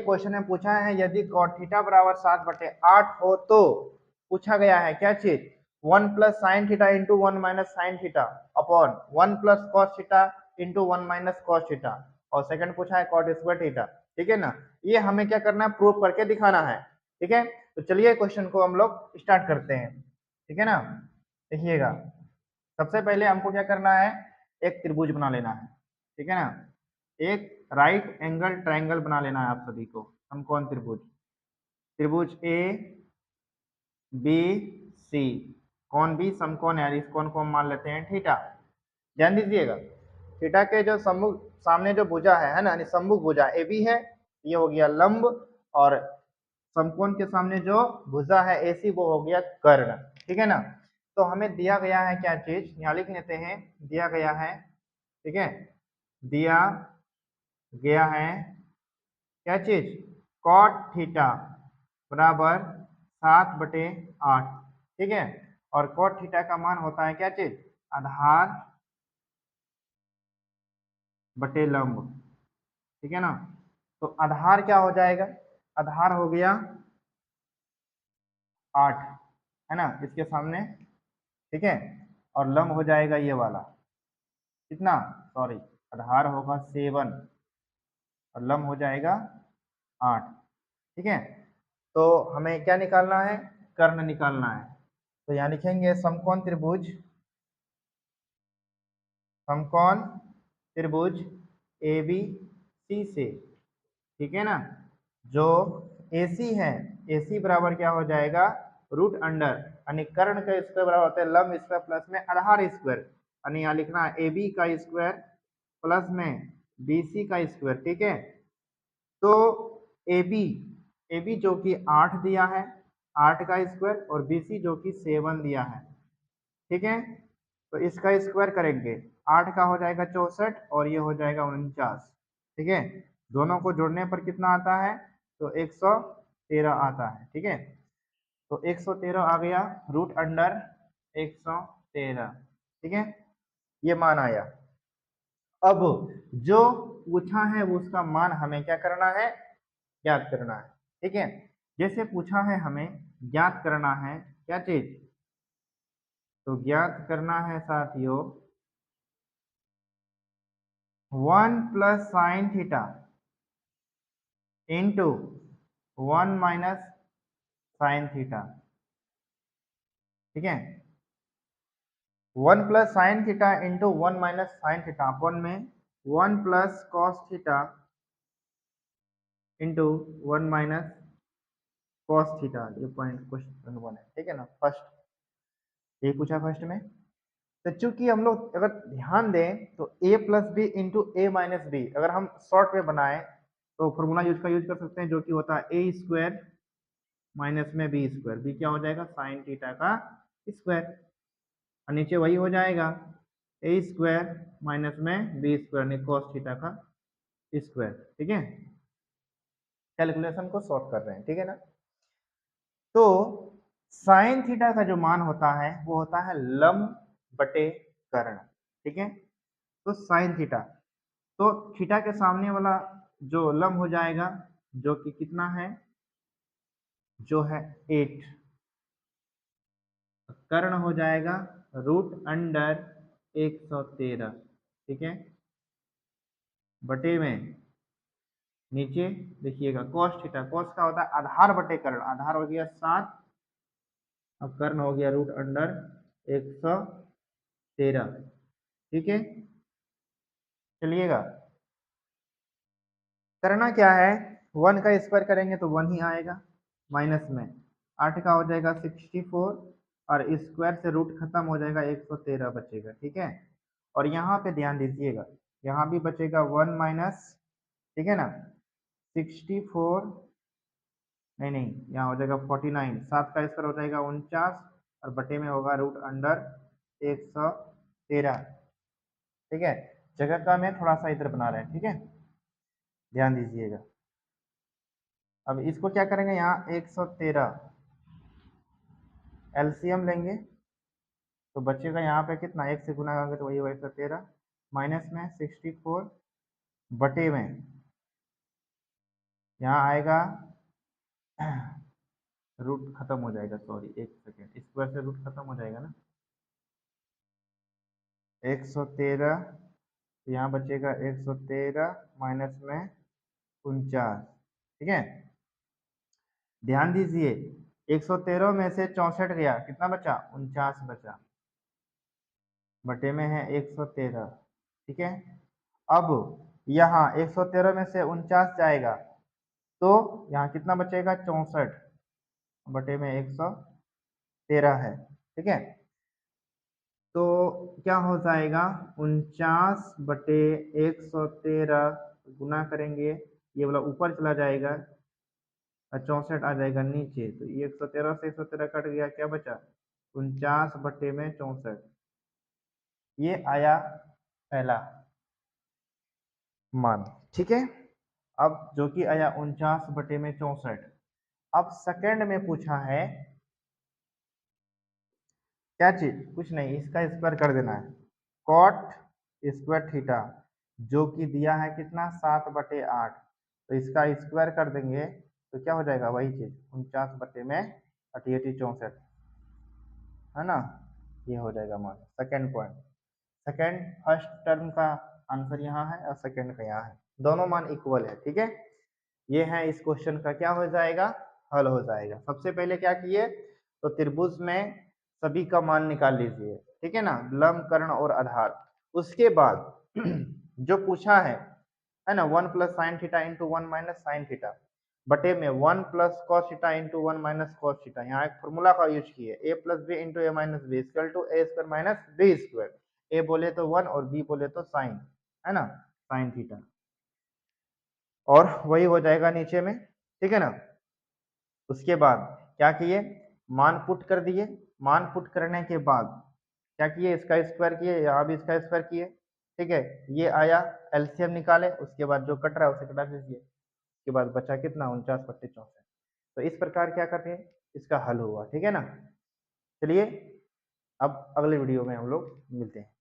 Question में पूछा है यदि cot थीटा बराबर 7/8 हो तो पूछा गया है क्या चीज 1 plus sine theta into 1 minus sine theta upon 1 plus cos theta into 1 minus cos theta और सेकंड पूछा है कॉट स्क्वायर थीटा। ठीक है ना, ये हमें क्या करना है प्रूव करके दिखाना है। ठीक है, तो चलिए क्वेश्चन को हम लोग स्टार्ट करते हैं। ठीक है ना, देखिएगा सबसे पहले हमको क्या करना है एक त्रिभुज बना लेना है। ठीक है ना, एक राइट एंगल ट्रायंगल बना लेना है आप सभी को। समकोण त्रिभुज, त्रिभुज ए बी सी, कौन भी समकोण है, इस कोण को हम मान लेते हैं थीटा। ध्यान दीजिएगा थीटा के जो सम्मुख सामने जो भुजा है ना, यानी सम्मुख भुजा ए बी है, ये हो गया लंब, और समकोण के सामने जो भुजा है एसी वो हो गया कर्ण। ठीक है ना, तो हमें दिया गया है क्या चीज, यहाँ लिख लेते हैं दिया गया है। ठीक है, दिया गया है क्या चीज कॉट थीटा बराबर 7/8। ठीक है, और कॉट थीटा का मान होता है क्या चीज आधार बटे लंब। ठीक है ना, तो आधार क्या हो जाएगा, आधार हो गया 8 है ना इसके सामने। ठीक है, और लंब हो जाएगा ये वाला कितना, सॉरी आधार होगा 7 और लंब हो जाएगा 8। ठीक है, तो हमें क्या निकालना है कर्ण निकालना है। तो यहाँ लिखेंगे समकोण त्रिभुज, समकोण त्रिभुज ए बी सी से। ठीक है ना, जो AC है AC बराबर क्या हो जाएगा रूट अंडर, यानी कर्ण का स्क्वायर बराबर होता है लंब स्क्वायर प्लस में आधार स्क्वायर, यानी यहाँ लिखना है AB का स्क्वायर प्लस में BC का स्क्वायर। ठीक है, तो AB जो कि 8 दिया है 8 का स्क्वायर, और BC जो कि 7 दिया है। ठीक है, तो इसका स्क्वायर करेंगे 8 का हो जाएगा 64 और ये हो जाएगा 49। ठीक है, दोनों को जोड़ने पर कितना आता है तो 113 आता है। ठीक है, तो 113 आ गया रूट अंडर 113। ठीक है, ये मान आया। अब जो पूछा है वो उसका मान हमें क्या करना है ज्ञात करना है। ठीक है, जैसे पूछा है हमें ज्ञात करना है क्या चीज, तो ज्ञात करना है साथियों 1 plus sine theta into 1 minus sine theta. ठीक है, 1 plus sine theta into 1 minus sine theta अपन में 1 plus cos theta into 1 minus cos theta. ये पॉइंट क्वेश्चन 1 है। ठीक है ना, फर्स्ट ये पूछा फर्स्ट में। तो चूंकि हम लोग अगर ध्यान दें तो a plus B into A minus B अगर हम शॉर्ट में बनाए तो फॉर्मूला यूज कर सकते हैं जो कि होता है ए स्क्वायर माइनस में बी स्क्वायर। बी क्या हो जाएगा साइन थीटा का स्क्वायर, और नीचे वही हो जाएगा ए स्क्वायर माइनस में बी स्क्वायर कॉस थीटा का स्क्वायर। ठीक है, कैलकुलेशन को सॉल्व कर रहे हैं। ठीक है ना, तो साइन थीटा का जो मान होता है वो होता है लंब बटे कर्ण। ठीक है, तो साइन थीटा, तो थीटा के सामने वाला जो लंब हो जाएगा जो कि कितना है जो है 8, कर्ण हो जाएगा रूट अंडर 113। ठीक है, बटे में नीचे देखिएगा कॉस थीटा, कॉस का होता है आधार बटे कर्ण, आधार हो गया 7 और कर्ण हो गया रूट अंडर 113। ठीक है, चलिएगा करना क्या है 1 का स्क्वायर करेंगे तो 1 ही आएगा, माइनस में 8 का हो जाएगा 64 और स्क्वायर से रूट खत्म हो जाएगा 113 बचेगा। ठीक है, और यहाँ पे ध्यान दीजिएगा यहाँ भी बचेगा 1 माइनस, ठीक है ना 64, नहीं यहाँ हो जाएगा 49, 7 का स्क्वायर हो जाएगा 49 और बटे में होगा रूट अंडर 113। ठीक है, जगह का में थोड़ा सा इधर बना रहे हैं। ठीक है, ध्यान दीजिएगा। अब इसको क्या करेंगे यहाँ 113 एलसीएम लेंगे तो बचेगा यहाँ पे कितना 1 से गुना करेंगे तो वही 113 माइनस में 64 बटे में यहाँ आएगा रूट खत्म हो जाएगा, सॉरी एक सेकेंड, स्क्वायर से रूट खत्म हो जाएगा ना, 113, यहाँ बचेगा 113 माइनस में 49, ठीक है। ध्यान दीजिए 113 में से 64 गया, कितना बचा, 49 बचा, बटे में है 113, ठीक है। अब यहाँ 113 में से 49 जाएगा तो यहाँ कितना बचेगा, 64 बटे में 113 है, ठीक है। तो क्या हो जाएगा, 49 बटे 113 गुना करेंगे, ये वाला ऊपर चला जाएगा और 64 आ जाएगा नीचे, तो ये 113 से 113 कट गया, क्या बचा, 49 बटे में 64, ये आया पहला मान, ठीक है। अब जो कि आया 49 बटे में 64। अब सेकंड में पूछा है क्या चीज, कुछ नहीं, इसका स्क्वायर कर देना है, कॉट स्क्वायर थीटा, जो कि दिया है कितना, 7/8, तो इसका स्क्वायर कर देंगे तो क्या हो जाएगा, वही चीज 49 बटे में 88 64, है ना, ये हो जाएगा मान। Second point, second first term का आंसर यहाँ है और सेकंड का यहाँ है, दोनों मान इक्वल है, ठीक है। ये है इस क्वेश्चन का क्या हो जाएगा, हल हो जाएगा। सबसे पहले क्या किए, तो त्रिभुज में सभी का मान निकाल लीजिए, ठीक है ना, लंब कर्ण और आधार। उसके बाद जो पूछा है ना, 1 plus sine theta into 1 minus sine theta बटे में 1 plus cos theta into 1 minus cos theta, यहाँ एक फॉर्मूला का यूज किए, A plus B into A minus B equal to A square minus B square, A बोले तो 1 और B बोले तो साइन, है ना, साइन थीटा, और वही हो जाएगा नीचे में, ठीक है ना। उसके बाद क्या किए, मान पुट कर दिए, मान पुट करने के बाद क्या किए, इसका स्क्वायर किए, यहाँ भी इसका स्क्वायर किए, ठीक है, ये आया, एलसीएम निकाले, उसके बाद जो कट रहा है उसे कटा दीजिए, उसके बाद बचा कितना, 49/64। तो इस प्रकार क्या करते हैं, इसका हल हुआ, ठीक है ना। चलिए अब अगले वीडियो में हम लोग मिलते हैं।